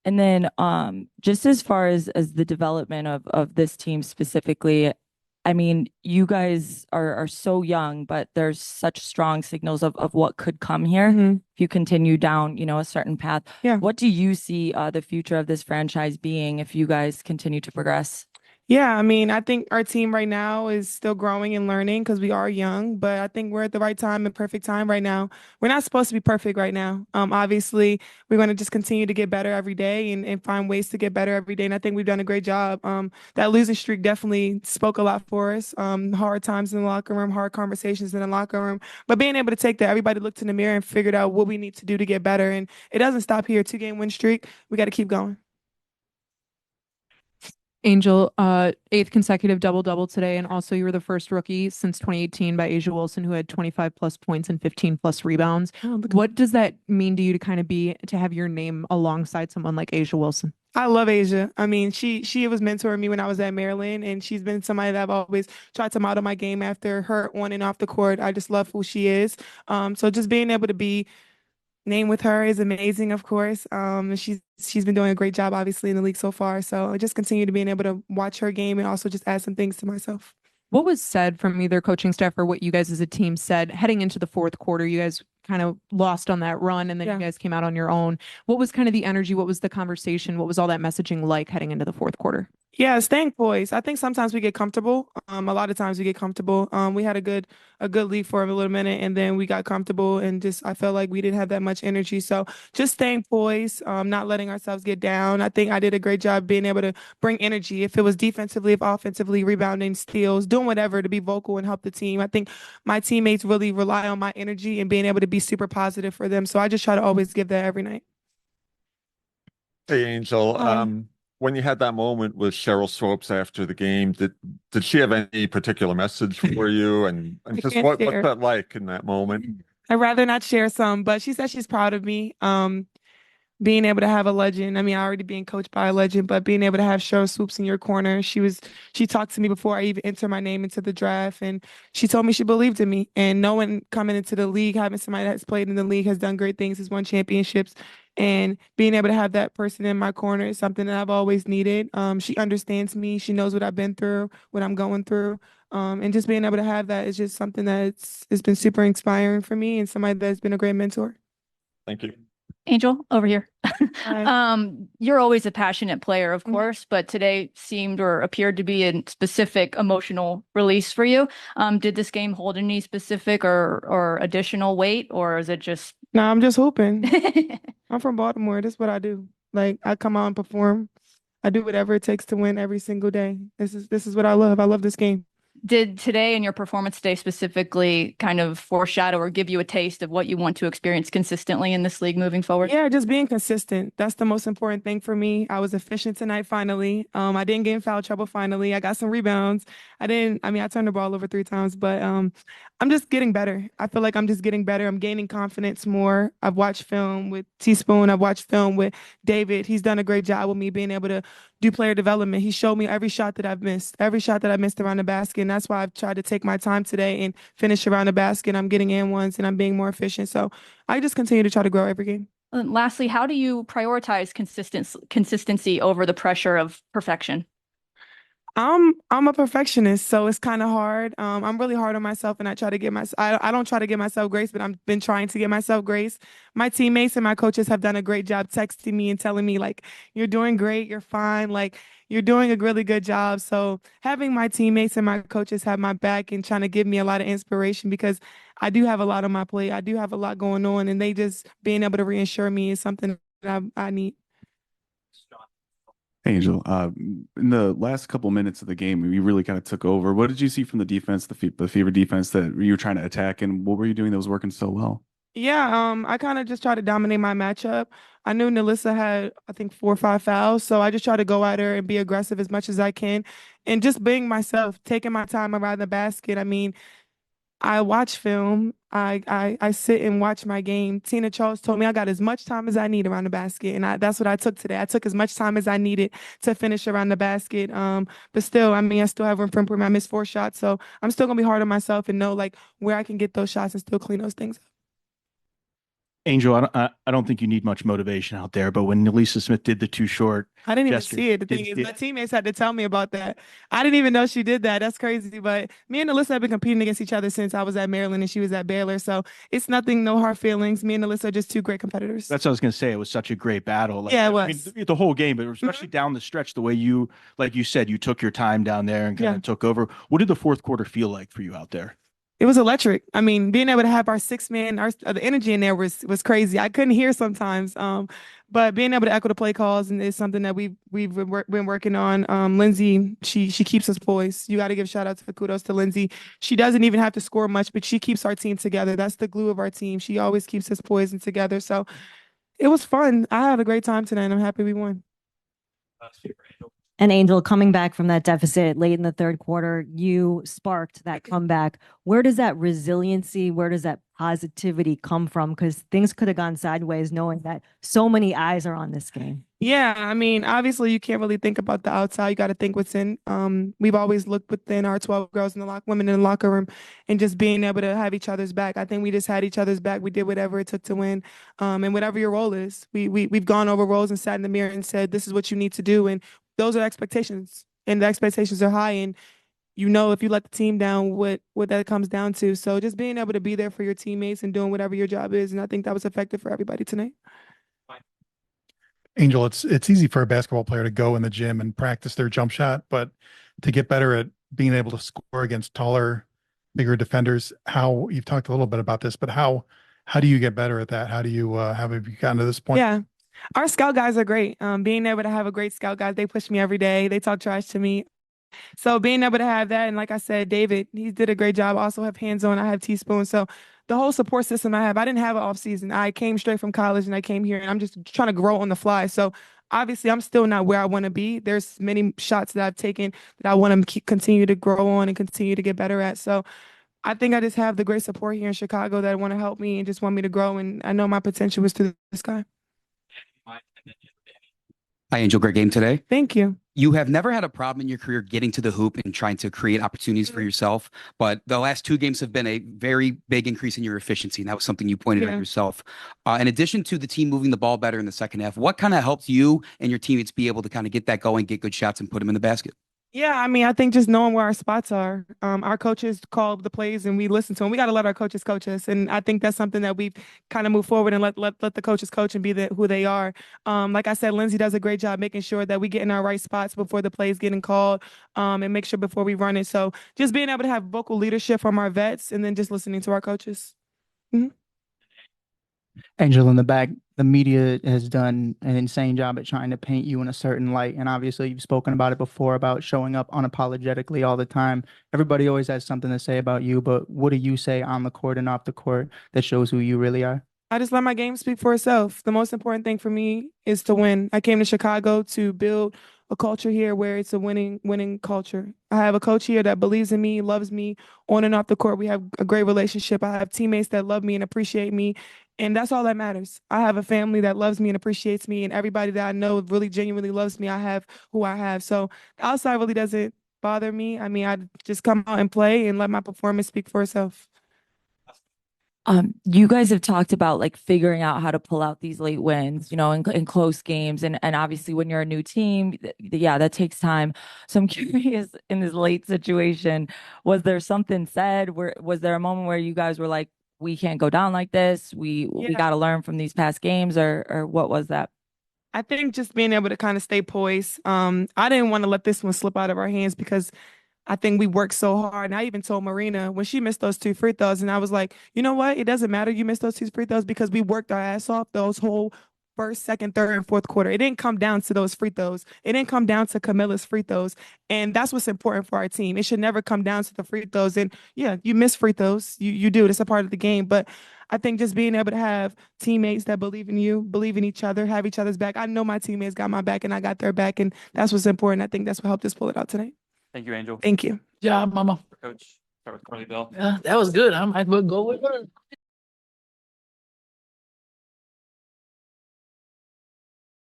And then just as far as the development of this team specifically, I mean, you guys are so young, but there's such strong signals of what could come here if you continue down, a certain path. Yeah. What do you see the future of this franchise being if you guys continue to progress? Yeah, I mean, I think our team right now is still growing and learning because we are young, but I think we're at the right time and perfect time right now. We're not supposed to be perfect right now. Obviously, we're going to just continue to get better every day and find ways to get better every day. And I think we've done a great job. That losing streak definitely spoke a lot for us. Hard times in the locker room, hard conversations in the locker room, but being able to take that, everybody looked in the mirror and figured out what we need to do to get better. And it doesn't stop here. 2 game win streak. We got to keep going. Angel, eighth consecutive double-double today, and also you were the first rookie since 2018 by Asia Wilson who had 25 plus points and 15 plus rebounds. Oh, look. What does that mean to you to kind of be to have your name alongside someone like Asia Wilson? I love Asia. I mean, she was mentoring me when I was at Maryland, and she's been somebody that I've always tried to model my game after her on and off the court. I just love who she is. So just being able to be named with her is amazing, of course. She's been doing a great job, obviously, in the league so far. So I just continue to being able to watch her game and also just add some things to myself. What was said from either coaching staff or what you guys as a team said heading into the fourth quarter? You guys kind of lost on that run and then Yeah. you guys came out on your own. What was kind of the energy? What was the conversation? What was all that messaging like heading into the fourth quarter? Yeah, staying poised. I think sometimes we get comfortable. A lot of times we get comfortable. We had a good lead for a little minute, and then we got comfortable, and just I felt like we didn't have that much energy. So just staying poised, not letting ourselves get down. I think I did a great job being able to bring energy. If it was defensively, if offensively, rebounding, steals, doing whatever to be vocal and help the team. I think my teammates really rely on my energy and being able to be super positive for them. So I just try to always give that every night. Hey, Angel. Hi. When you had that moment with Cheryl Swopes after the game, did she have any particular message for you? And I just can't what's share. that like in that moment? I'd rather not share some, but she said she's proud of me. Being able to have a legend. I mean, I already being coached by a legend, but being able to have Cheryl Swoops in your corner. She talked to me before I even entered my name into the draft, and she told me she believed in me. And no one coming into the league, having somebody that's played in the league, has done great things, has won championships, and being able to have that person in my corner is something that I've always needed. She understands me. She knows what I've been through, what I'm going through. And just being able to have that is just something it's been super inspiring for me and somebody that's been a great mentor. Thank you. Angel, over here. Hi. You're always a passionate player, of Mhm. course, but today seemed or appeared to be a specific emotional release for you. Did this game hold any specific or additional weight, or is it just No, I'm just hooping. I'm from Baltimore. This is what I do. Like I come out and perform. I do whatever it takes to win every single day. This is what I love. I love this game. did today and your performance today specifically kind of foreshadow or give you a taste of what you want to experience consistently in this league moving forward? Yeah, just being consistent. That's the most important thing for me. I was efficient tonight finally. I didn't get in foul trouble finally. I got some rebounds. I mean, I turned the ball over 3 times, but I'm just getting better. I feel like I'm just getting better. I'm gaining confidence more. I've watched film with Teaspoon. I've watched film with David. He's done a great job with me being able to do player development. He showed me every shot that I've missed, every shot that I missed around the basket. And that's why I've tried to take my time today and finish around the basket. I'm getting in ones and I'm being more efficient. So I just continue to try to grow every game. And lastly, how do you prioritize consistency over the pressure of perfection? I'm a perfectionist, so it's kind of hard. I'm really hard on myself, and I try to get my I don't try to give myself grace, but I've been trying to give myself grace. My teammates and my coaches have done a great job texting me and telling me like, "You're doing great, you're fine, like you're doing a really good job." So having my teammates and my coaches have my back and trying to give me a lot of inspiration because I do have a lot on my plate. I do have a lot going on, and they just being able to reassure me is something that I need. Angel, in the last couple minutes of the game, you really kind of took over. What did you see from the defense, the Fever defense that you were trying to attack, and what were you doing that was working so well? Yeah, I kind of just tried to dominate my matchup. I knew NaLyssa had, I think, 4 or 5 fouls, so I just try to go at her and be aggressive as much as I can, and just being myself, taking my time around the basket. I mean, I watch film. I sit and watch my game. Tina Charles told me I got as much time as I need around the basket, and that's what I took today. I took as much time as I needed to finish around the basket. But still, I mean, I still have room for improvement. I missed 4 shots, so I'm still gonna be hard on myself and know like where I can get those shots and still clean those things up. Angel, I don't think you need much motivation out there, but when NaLyssa Smith did the too short I didn't even gesture, see it. The thing is, my teammates had to tell me about that. I didn't even know she did that. That's crazy. But me and NaLyssa have been competing against each other since I was at Maryland and she was at Baylor. So it's nothing, no hard feelings. Me and NaLyssa are just two great competitors. That's what I was going to say. It was such a great battle. Like, Yeah, it I was. mean, the whole game, but especially down the stretch, the way you, like you said, you took your time down there and kind of took over. What did the fourth quarter feel like for you out there? It was electric. I mean, being able to have our 6 man, the energy in there was crazy. I couldn't hear sometimes, but being able to echo the play calls and is something that we've been working on. Lindsay, she keeps us poised. You got to give shout out to kudos to Lindsay. She doesn't even have to score much, but she keeps our team together. That's the glue of our team. She always keeps us poised and together. So it was fun. I had a great time tonight, and I'm happy we won. And Angel, coming back from that deficit late in the third quarter, you sparked that comeback. Where does that resiliency, where does that positivity come from? Because things could have gone sideways knowing that so many eyes are on this game. Yeah, I mean, obviously you can't really think about the outside. You got to think what's in. We've always looked within our 12 girls in the women in the locker room, and just being able to have each other's back. I think we just had each other's back. We did whatever it took to win, and whatever your role is. We've gone over roles and sat in the mirror and said, this is what you need to do, and those are expectations, and the expectations are high, and you know if you let the team down, what that comes down to. So just being able to be there for your teammates and doing whatever your job is, and I think that was effective for everybody tonight. Angel, it's easy for a basketball player to go in the gym and practice their jump shot, but to get better at being able to score against taller, bigger defenders, how you've talked a little bit about this, but how do you get better at that? How do you have you gotten to this point? Yeah. Our scout guys are great. Being able to have a great scout guys, they push me every day. They talk trash to me. So being able to have that, and like I said, David, he did a great job. I also have hands on. I have teaspoon. So the whole support system I didn't have an off season. I came straight from college and I came here and I'm just trying to grow on the fly. So obviously I'm still not where I want to be. There's many shots that I've taken that I want to continue to grow on and continue to get better at. So I think I just have the great support here in Chicago that want to help me and just want me to grow. And I know my potential is to the sky. Hi, Angel. Great game today. Thank you. You have never had a problem in your career getting to the hoop and trying to create opportunities for yourself, but the last two games have been a very big increase in your efficiency, and that was something you pointed out yourself. In addition to the team moving the ball better in the second half, what kind of helped you and your teammates be able to kind of get that going, get good shots, and put them in the basket? Yeah, I mean, I think just knowing where our spots are. Our coaches call the plays and we listen to them. We got to let our coaches coach us, and I think that's something that we've kind of moved forward and let the coaches coach and be who they are. Like I said, Lindsay does a great job making sure that we get in our right spots before the plays getting called, and make sure before we run it. So just being able to have vocal leadership from our vets, and then just listening to our coaches. Mm-hmm. Angel, in the back, the media has done an insane job at trying to paint you in a certain light. And obviously, you've spoken about it before, about showing up unapologetically all the time. Everybody always has something to say about you, but what do you say on the court and off the court that shows who you really are? I just let my game speak for itself. The most important thing for me is to win. I came to Chicago to build a culture here where it's a winning culture. I have a coach here that believes in me, loves me on and off the court. We have a great relationship. I have teammates that love me and appreciate me. And that's all that matters. I have a family that loves me and appreciates me, and everybody that I know really genuinely loves me. I have who I have. So the outside really doesn't bother me. I mean, I just come out and play and let my performance speak for itself. You guys have talked about like figuring out how to pull out these late wins, in close games. And obviously when you're a new team, that takes time. So I'm curious, in this late situation, was there something said was there a moment where you guys were like, we can't go down like this. We got to learn from these past games, or what was that? I think just being able to kind of stay poised. I didn't want to let this one slip out of our hands because I think we worked so hard. And I even told Marina when she missed those 2 free throws, and I was like, you know what? It doesn't matter you missed those 2 free throws because we worked our ass off those whole first, second, third, and fourth quarter. It didn't come down to those free throws. It didn't come down to Camilla's free throws. And that's what's important for our team. It should never come down to the free throws. And yeah, you miss free throws. You do. It's a part of the game. But I think just being able to have teammates that believe in you, believe in each other, have each other's back. I know my teammates got my back and I got their back. And that's what's important. I think that's what helped us pull it out tonight. Thank you, Angel. Thank you. Yeah, Mama. Coach, start with Carly Bell. Yeah, that was good. I might as well go with her.